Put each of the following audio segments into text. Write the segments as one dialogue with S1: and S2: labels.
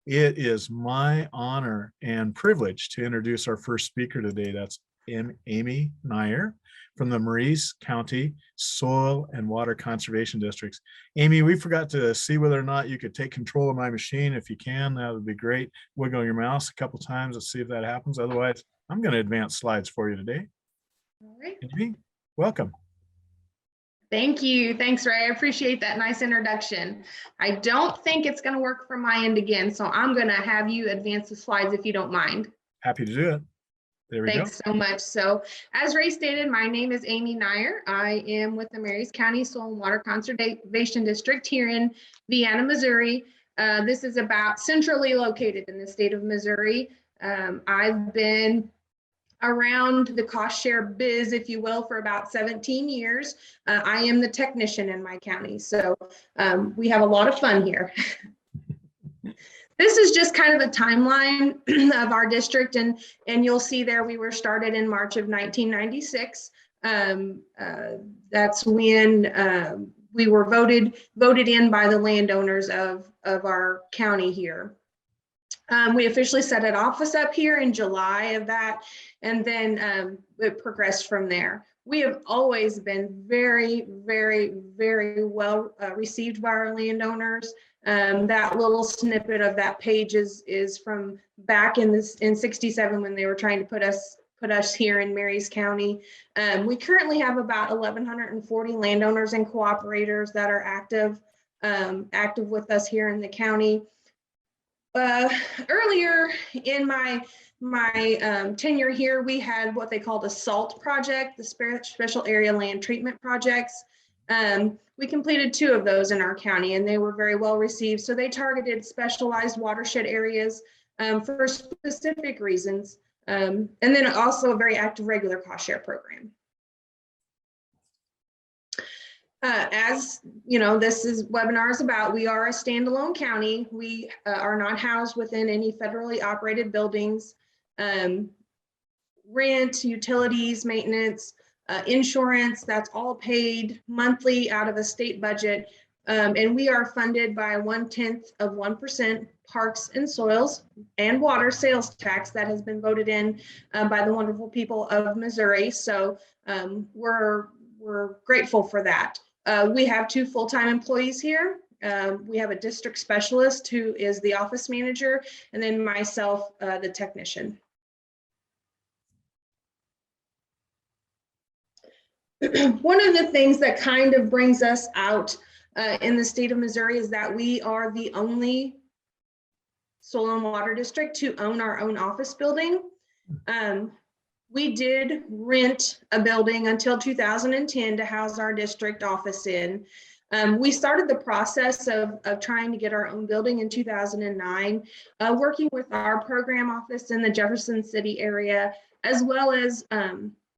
S1: It is my honor and privilege to introduce our first speaker today. That's Amy Neier from the Maurice County Soil and Water Conservation Districts. Amy, we forgot to see whether or not you could take control of my machine. If you can, that would be great. Wiggle your mouse a couple times. Let's see if that happens. Otherwise, I'm going to advance slides for you today.
S2: All right.
S1: Amy, welcome.
S2: Thank you. Thanks, Ray. I appreciate that nice introduction. I don't think it's going to work from my end again, so I'm going to have you advance the slides if you don't mind.
S1: Happy to do it. There we go.
S2: Thanks so much. So as Ray stated, my name is Amy Neier. I am with the Maurice County Soil and Water Conservation District here in Vienna, Missouri. This is about centrally located in the state of Missouri. I've been around the cost share biz, if you will, for about 17 years. I am the technician in my county, so we have a lot of fun here. This is just kind of a timeline of our district, and you'll see there we were started in March of 1996. That's when we were voted in by the landowners of our county here. We officially set an office up here in July of that, and then it progressed from there. We have always been very, very, very well received by our landowners. That little snippet of that page is from back in 67 when they were trying to put us here in Maurice County. We currently have about 1,140 landowners and cooperators that are active with us here in the county. Earlier in my tenure here, we had what they called a SALT project, the Special Area Land Treatment Projects. We completed 2 of those in our county, and they were very well received. So they targeted specialized watershed areas for specific reasons, and then also a very active regular cost share program. As you know, this webinar is about, we are a standalone county. We are not housed within any federally operated buildings. Rent, utilities, maintenance, insurance, that's all paid monthly out of a state budget. And we are funded by 0.1% parks and soils and water sales tax that has been voted in by the wonderful people of Missouri. So we're grateful for that. We have 2 full-time employees here. We have a district specialist who is the office manager, and then myself, the technician. One of the things that kind of brings us out in the state of Missouri is that we are the only soil and water district to own our own office building. We did rent a building until 2010 to house our district office in. We started the process of trying to get our own building in 2009, working with our program office in the Jefferson City area, as well as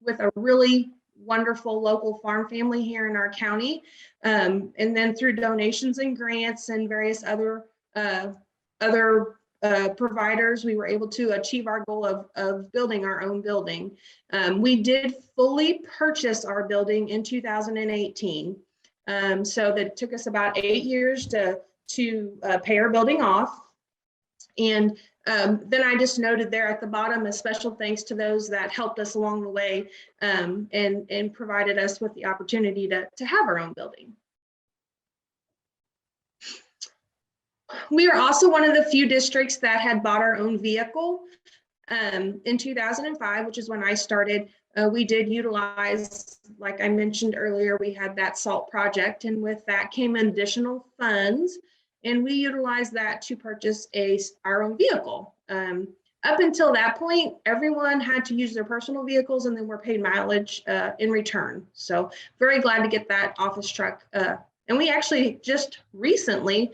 S2: with a really wonderful local farm family here in our county. And then through donations and grants and various other providers, we were able to achieve our goal of building our own building. We did fully purchase our building in 2018. So that took us about 8 years to pay our building off. And then I just noted there at the bottom a special thanks to those that helped us along the way and provided us with the opportunity to have our own building. We are also one of the few districts that had bought our own vehicle. In 2005, which is when I started, we did utilize, like I mentioned earlier, we had that SALT project, and with that came additional funds, and we utilized that to purchase our own vehicle. Up until that point, everyone had to use their personal vehicles, and then were paid mileage in return. So very glad to get that office truck. And we actually just recently,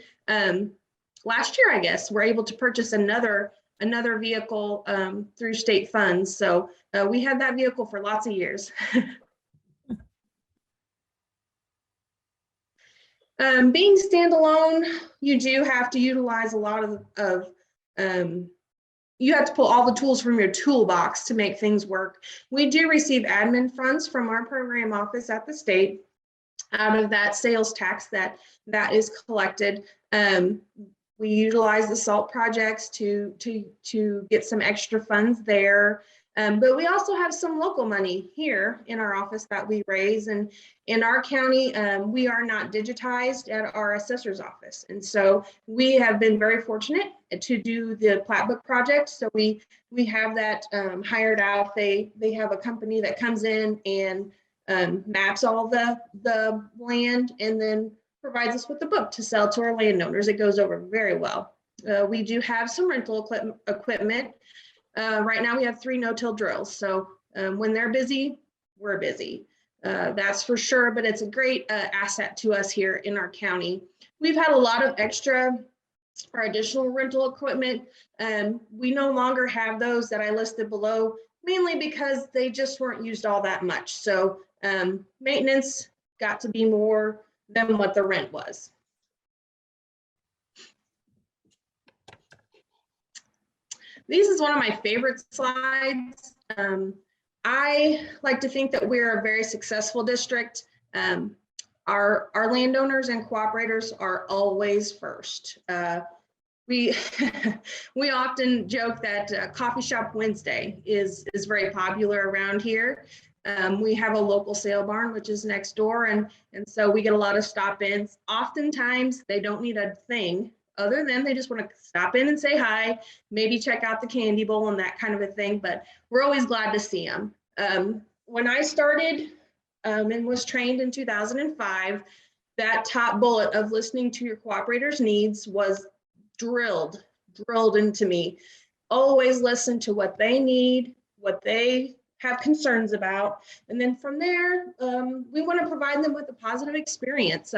S2: last year, I guess, were able to purchase another vehicle through state funds. So we had that vehicle for lots of years. Being standalone, you do have to utilize a lot of you have to pull all the tools from your toolbox to make things work. We do receive admin funds from our program office at the state out of that sales tax that is collected. We utilize the SALT projects to get some extra funds there. But we also have some local money here in our office that we raise. And in our county, we are not digitized at our assessor's office. And so we have been very fortunate to do the plat book project. So we have that hired out. They have a company that comes in and maps all the land and then provides us with the book to sell to our landowners. It goes over very well. We do have some rental equipment. Right now we have 3 no-till drills. So when they're busy, we're busy. That's for sure, but it's a great asset to us here in our county. We've had a lot of extra or additional rental equipment. We no longer have those that I listed below, mainly because they just weren't used all that much. So maintenance got to be more than what the rent was. This is one of my favorite slides. I like to think that we're a very successful district. Our landowners and cooperators are always first. We we often joke that Coffee Shop Wednesday is very popular around here. We have a local sale barn, which is next door, and so we get a lot of stop-ins. Oftentimes, they don't need a thing other than they just want to stop in and say hi, maybe check out the candy bowl and that kind of a thing, but we're always glad to see them. When I started and was trained in 2005, that top bullet of listening to your cooperators' needs was drilled into me. Always listen to what they need, what they have concerns about, and then from there, we want to provide them with a positive experience.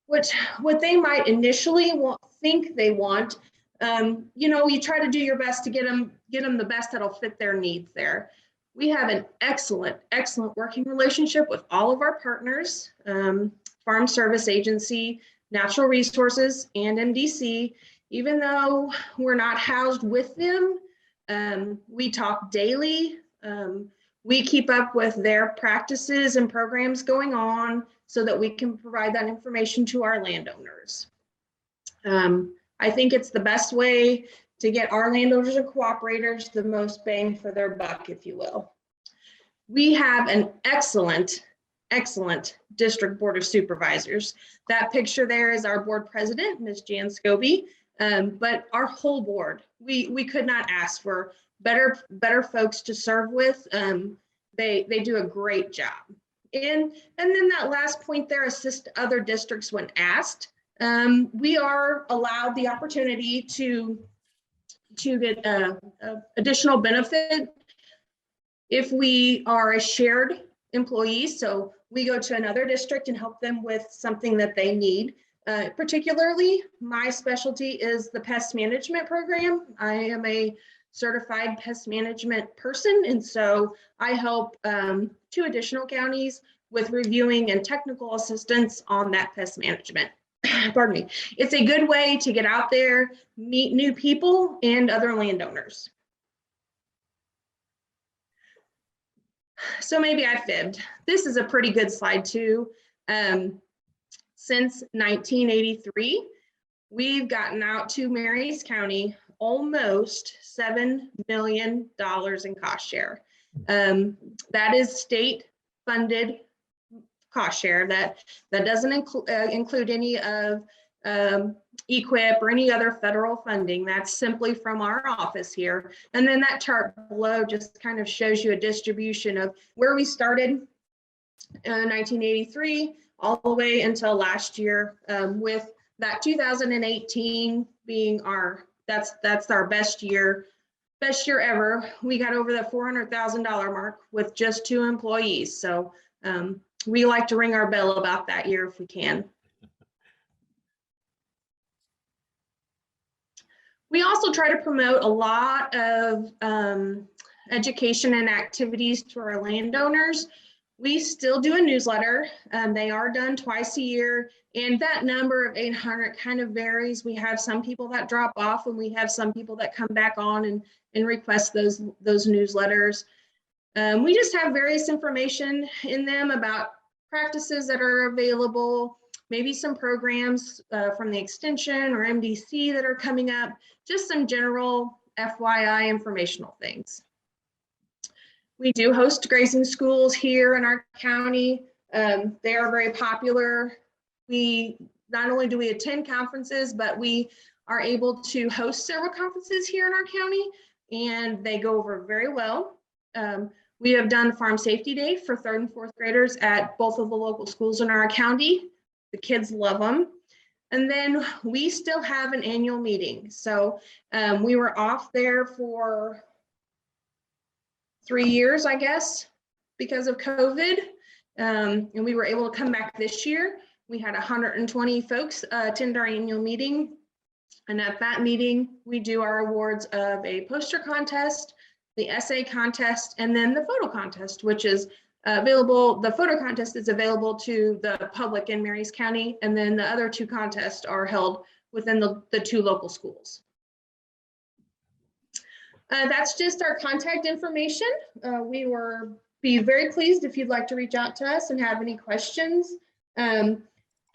S2: What they might initially think they want, you try to do your best to get them the best that'll fit their needs there. We have an excellent working relationship with all of our partners, Farm Service Agency, Natural Resources, and MDC. Even though we're not housed with them, we talk daily. We keep up with their practices and programs going on so that we can provide that information to our landowners. I think it's the best way to get our landowners and cooperators the most bang for their buck, if you will. We have an excellent district board of supervisors. That picture there is our board president, Ms. Jan Scobie, but our whole board, we could not ask for better folks to serve with. They do a great job. And then that last point there, assist other districts when asked. We are allowed the opportunity to get additional benefit if we are a shared employee. So we go to another district and help them with something that they need. Particularly, my specialty is the pest management program. I am a certified pest management person, and so I help 2 additional counties with reviewing and technical assistance on that pest management. Pardon me. It's a good way to get out there, meet new people and other landowners. So maybe I fibbed. This is a pretty good slide too. Since 1983, we've gotten out to Marys County almost $7 million in cost share. That is state funded cost share. That doesn't include any of EQIP or any other federal funding. That's simply from our office here. And then that chart below just kind of shows you a distribution of where we started in 1983 all the way until last year, with that 2018 being that's our best year ever. We got over the $400,000 mark with just 2 employees. So we like to ring our bell about that year if we can. We also try to promote a lot of education and activities to our landowners. We still do a newsletter. They are done twice a year, and that number of 800 kind of varies. We have some people that drop off, and we have some people that come back on and request those newsletters. We just have various information in them about practices that are available, maybe some programs from the extension or MDC that are coming up, just some general FYI informational things. We do host grazing schools here in our county. They are very popular. We not only do we attend conferences, but we are able to host several conferences here in our county, and they go over very well. We have done Farm Safety Day for 3rd and 4th graders at both of the local schools in our county. The kids love them. And then we still have an annual meeting. So we were off there for 3 years, I guess, because of COVID. And we were able to come back this year. We had 120 folks attend our annual meeting. And at that meeting, we do our awards of a poster contest, the essay contest, and then the photo contest, which is available. The photo contest is available to the public in Marys County, and then the other 2 contests are held within the 2 local schools. That's just our contact information. We will be very pleased if you'd like to reach out to us and have any questions.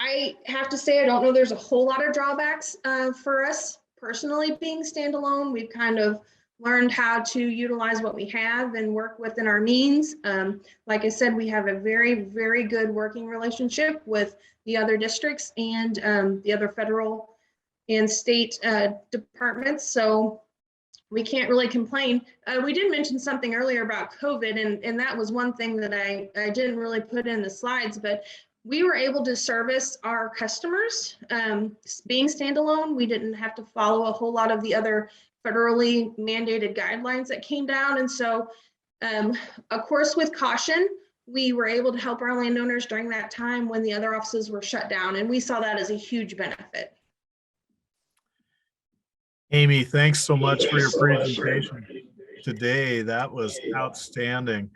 S2: I have to say, I don't know there's a whole lot of drawbacks for us personally being standalone. We've kind of learned how to utilize what we have and work within our means. Like I said, we have a very, very good working relationship with the other districts and the other federal and state departments. So we can't really complain. We did mention something earlier about COVID, and that was one thing that I didn't really put in the slides, but we were able to service our customers. Being standalone, we didn't have to follow a whole lot of the other federally mandated guidelines that came down. And so, of course, with caution, we were able to help our landowners during that time when the other offices were shut down. And we saw that as a huge benefit.
S1: Amy, thanks so much for your presentation today. That was outstanding.